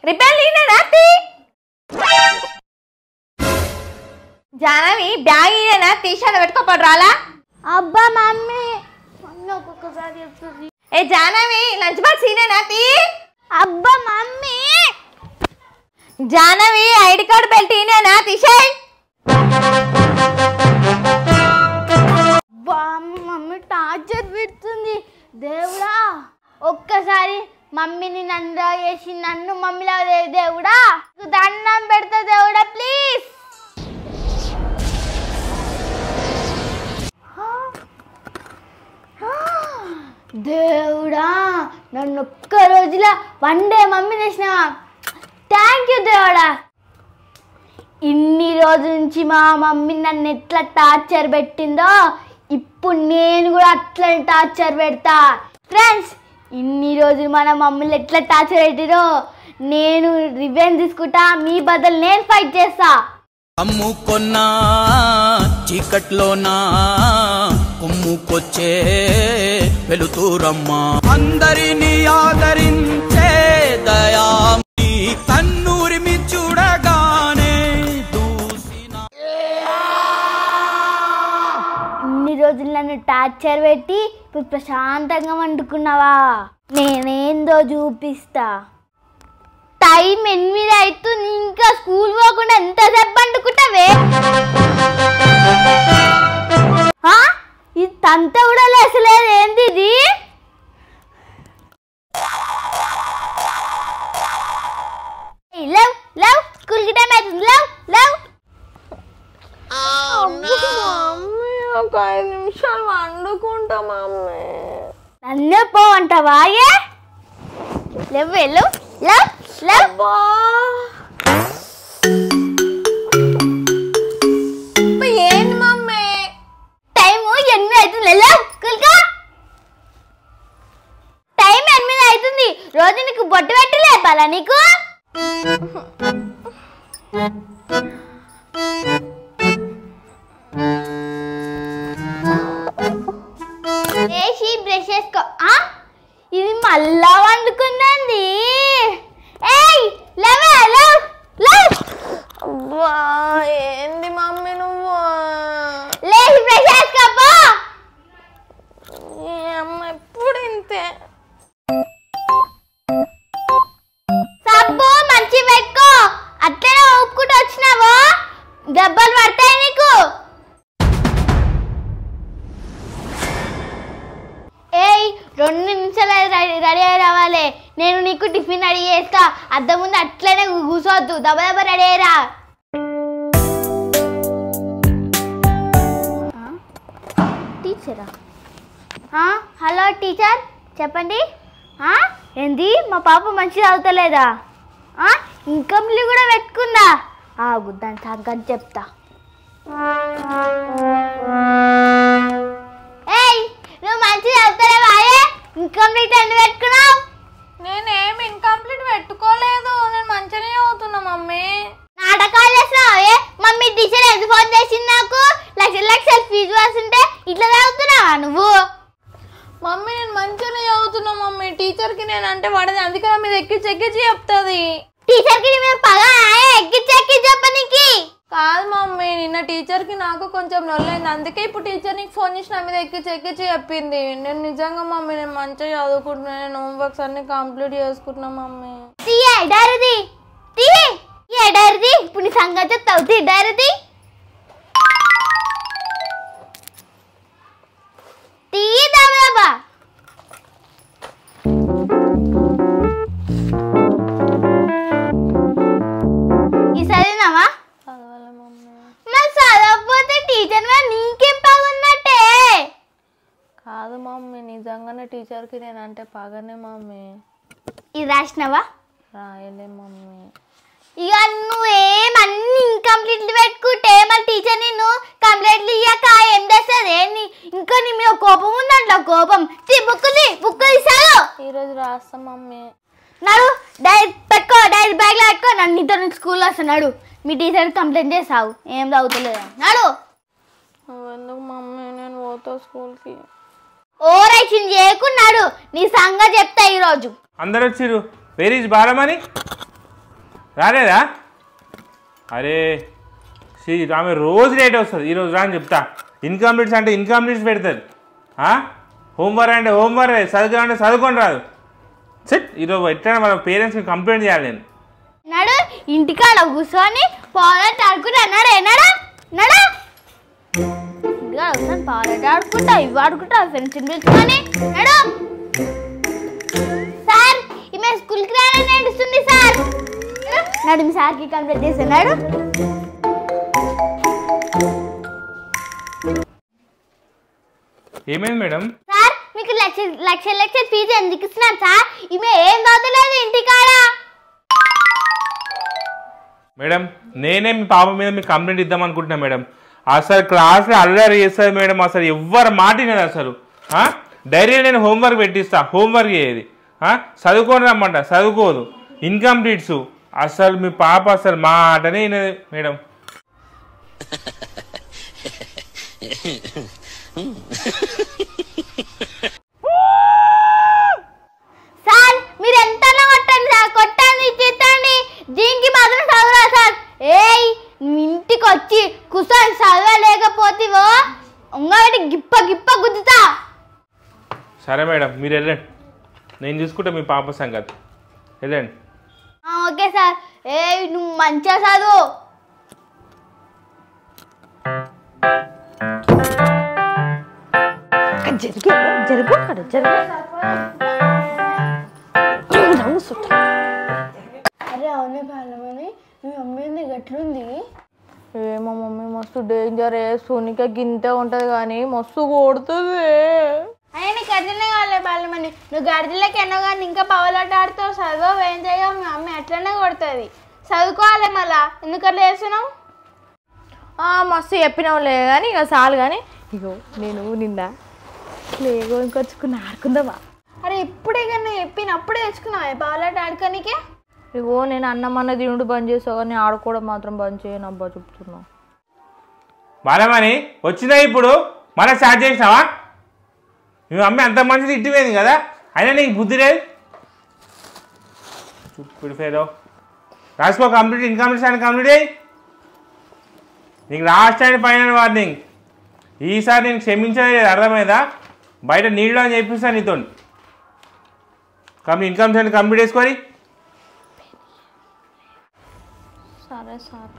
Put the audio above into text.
Repair ఈయనేనా తీ Jahnavi bag ఈయనేనా తీసాడు పెట్టుకోపడు రాలా అబ్బా మమ్మీ మమ్మీ ఒక్కొక్కసారి చెప్తుంది ఏ జానవి లంచ్ బాక్స్ ఈయనేనా తీ అబ్బా mummy Jahnavi ID card belt ఈయనేనా తీసేయ్ మమ్మీ టార్చర్ పెడుతుంది దేవుడా ఒక్కసారి మమ్మీని నన్ను చేసి నన్ను మమ్మీలా దేవుడా దండం పెడతా దేవుడా ప్లీజ్ దేవుడా నన్ను ఒక్క రోజులో 1 డే మమ్మీ చేసినావా థ్యాంక్ యూ దేవుడా ఇన్ని రోజుల నుంచి మా మమ్మీ నన్ను ఎట్లా టార్చర్ పెట్టిందో ఇప్పుడు నేను కూడా అట్లా టార్చర్ పెడతా ఫ్రెండ్స్ ఇన్ని రోజులు మన మమ్మల్ని ఎట్లా టార్చర్ పెట్టిరో నేను రివెంజ్ తీసుకుంటా మీ బదులు నేను ఫైట్ చేస్తా అమ్ముకొన్నా చీకట్లోనా కుమ్ముకొచ్చే వెలుతురమ్మా అందరినీ ఆదరించే దయా కన్నూరిమి చూడగానే ఇన్ని రోజులు నన్ను టార్చర్ పెట్టి ఇప్పుడు ప్రశాంతంగా వండుకున్నావా నేనేందో చూపిస్తా టైం 8 అవుతుంది ఇంకా స్కూల్ పోకుండా ఎంతసేపు వండుకుంటావే ఇది తంత కూడా లేసలేదు ఏంది ఇది లవ్ లవ్ స్కూల్కి టైం అవుతుంది లవ్ లవ్ ఒక 5 నిమిషాలు వండుకుంటా మమ్మీ నన్నే పోవంటావా ఏ లేవు వెళ్ళు లవ్ లవ్ ఏంటి మమ్మీ టైము 8 అవుతుంది లవ్ కుల్కా టైం 8 అవుతుంది రోజు నీకు బొట్టు పెట్టి లేపాలా నీకు వేసి బ్రష్ చేసుకో ఇది మళ్ళా వండుకుందండి ఏయ్ లవ్ లవ్ లవ్ అబ్బా ఏంది మమ్మీ నువ్వు లేచి బ్రష్ చేసుకోపో ఈ అమ్మ ఎప్పుడు ఇంతే సబ్బు మంచి పెట్టుకో అట్లనే ఊపుకుంటూ వచ్చినావో దెబ్బలు పడతాయి నీకు ఏయ్ 2 నిమిషాలు రెడీ అయ్యి రావాలి నేను నీకు టిఫిన్ రెడీ చేస్తా అద్దం ముందు అట్లనే కూర్చోవద్దు దెబ్బ దెబ్బ రెడీ అయ్యరా టీచరా హలో టీచర్ చెప్పండి ఏంది మా పాప మంచిగా చదువుతలేదా ఇన్కమ్లు కూడా పెట్టుకుందా దాని సంగతి చెప్తా ఏయ్ నువ్వు మంచిగా చదువుతలేవా ఇన్కంప్లీట్ ఎందుకు పెట్టుకున్నావు నేనేం ఇన్కంప్లీట్ పెట్టుకోలేదు నేను మంచిగానే చదువుతున్నా మమ్మీ నాటకాలు చేస్తున్నావు మమ్మీ టీచర్ ఎందుకు ఫోన్ చేసింది నాకు లక్షలు ఫీజు వస్తుంటే ఇట్లా చదువుతున్నావా నువ్వు మమ్మీ నేను మంచిగానే చదువుతున్నా మమ్మీ టీచర్కి నేను అంటే పడదు అందుకే నా మీద ఎక్కించి చెప్తుంది టీచర్కి నీ మీద పగ ఎక్కించి చెప్పనీకి కాదు మమ్మీ నిన్న టీచర్కి నాకు కొంచెం నొల్లైంది అందుకే ఇప్పుడు టీచర్ నీకు ఫోన్ చేసి నా మీద ఎక్కించి చెప్పింది నేను నిజంగా మమ్మీ నేను మంచిగా చదువుకుంటున్నా నేను హోంవర్క్స్ అన్ని కంప్లీట్ చేసుకుంటున్నా మమ్మీ డైరీది ఇప్పుడు నీ సంగతి చెప్తావు డైరీది తీయదాబా ఈ చదివినావా మరి చదవకపోతే టీచర్ నీకేం బాగున్నట్టే కాదు మమ్మీ నిజంగానే టీచర్కి నేను అంటే పగనే మమ్మీ ఇది రాసినావా రాయలే మమ్మీ ఇక నువ్వేమన్నీ ఇన్కంప్లీట్లు పెట్టుకుంటే మరి టీచర్ నిన్ను కంప్లీట్లు ఇయ్యాక ఏం చేస్తుంది ఇంకా నీ మీద కోపం ఉందంట కోపం బుక్కు తీసాడు ఈరోజు రాస్తా మమ్మీ నాడు డైరీ పెట్టుకో డైరీ బ్యాగ్లో పెట్టుకో నన్ను నీతో నుంచి స్కూల్లో వస్తున్నాడు మీ టీచర్ కంప్లైంట్ చేసావు ఏం చదువుతలేదు నాడు ఎందుకు మమ్మీ నేను పోతా స్కూల్కి ఓరైషన్ చేయకున్నాడు నీ సంగతి చెప్తా ఈరోజు అందరు వచ్చిర్రు వేర్ ఈజ్ బాలమణి రాలేదా? అరే ఆమె రోజు లేట్ వస్తుంది. ఈరోజు రా అని చెప్తా. ఇన్కంప్లీట్స్ అంటే ఇన్కంప్లీట్స్ పెడతారు. హోంవర్క్ అంటే హోంవర్క్, చదువుకో అంటే చదువుకొని రాదు. సెట్ ఈరోజు ఎట్లా మన పేరెంట్స్ని కంప్లైంట్ చేయాలి నేను. నడు ఇంటికాడ కూర్చొని పాలట్ ఆడుకుంటా అన్నాడు. ఏనాడా నడా ఇంటికాడ కూర్చొని పాలట్ ఆడుకుంటా, ఇవి ఆడుకుంటా, ఫ్రెండ్స్ని పిలుచుకొని నడు. సార్ ఈమె స్కూల్కి రావాలని నడుస్తుంది సార్. నడు మీ సార్కి కంప్లైంట్ చేస్తున్నాడు. ఏమైంది మేడం? సార్ మీకు లక్ష ఫీజు ఎందుకు ఇస్తున్నారు సార్? ఈమె ఏం చదవలేదు ఇంటికాడ. మేడం నేనే మీ పాప మీద మీకు కంప్లైంట్ ఇద్దాం అనుకుంటున్నా మేడం. అసలు క్లాస్లో అల్లరి చేస్తుంది మేడం. అసలు ఎవ్వరు మాట వినదు అసలు. డైరీ నేను హోంవర్క్ పెట్టిస్తా, హోంవర్క్ చేయదు. చదువుకొని రమ్మంట, చదువుకోదు. ఇన్కంప్లీట్స్. అసలు మీ పాప అసలు మాటనే వినదు మేడం. సార్ మీరు ఎంత కొట్టండి సార్, కొట్టండి తిట్టండి, దీనికి మాత్రం చదవరా సార్. ఏయ్ ఇంటికి వచ్చి కూర్చొని చదవలేకపోతేవో ఉంగబెట్టి గిప్ప గిప్ప గుద్దుతా. సరే మేడం మీరు వెళ్ళండి, నేను చూసుకుంటా మీ పాప సంగతి. వెళ్ళండి. Okay sir. ఏయ్ నువ్వు మంచిగా చదువు. అరే అవునే బాలమని మీ మమ్మీ ఎట్లుంది? మా మమ్మీ మస్తు డేంజర్. సోనిక గింతే ఉంటుంది కానీ మస్తు కొడుతుంది. అయ్యా నీకు అట్లనే కావాలి బాలమని. నువ్వు గడిజలకి ఎన్నో కానీ ఇంకా పవలాట ఆడుతావు, చదువు ఏం చేయవు. మీ మమ్మీ అట్లనే కొడుతుంది. చదువుకోవాలి మళ్ళా. ఎందుకు అట్లా చేస్తున్నావు? మస్తు చెప్పినావులే కానీ ఇక చాలు. కానీ ఇగో నేను నిన్న లేగో ఇంకొచ్చుకుని ఆడుకుందామా? అరే ఇప్పుడే కానీ చెప్పినప్పుడే తెచ్చుకున్నావా పవలాట ఆడుకోనికే? ఇగో నేను అన్నమన్న తినుడు బంద్ చేసావు కానీ ఆడుకోవడం మాత్రం బంద్ చేయను అబ్బా చెప్తున్నా. బాలమని వచ్చిందా ఇప్పుడు? మళ్ళీ స్టార్ట్ చేసినావా? మీ అమ్మ అంత మంచిది ఇట్టిపోయింది కదా, అయినా నీకు బుద్ధి లేదు. ఇప్పుడు ఫేరో రాసుకో. కంప్లీట్ ఇన్కంప్లీట్స్ అని కంప్లీట్ అయ్యి నీకు లాస్ట్ అండ్ ఫైనల్ వార్నింగ్. ఈసారి నేను క్షమించలేదు, అర్థమైందా? బయట నీళ్ళు అని చెప్పిస్తాను నీతో. ఇన్కమ్స్ అండ్ కంప్లీట్ చేసుకొని. సరే సార్.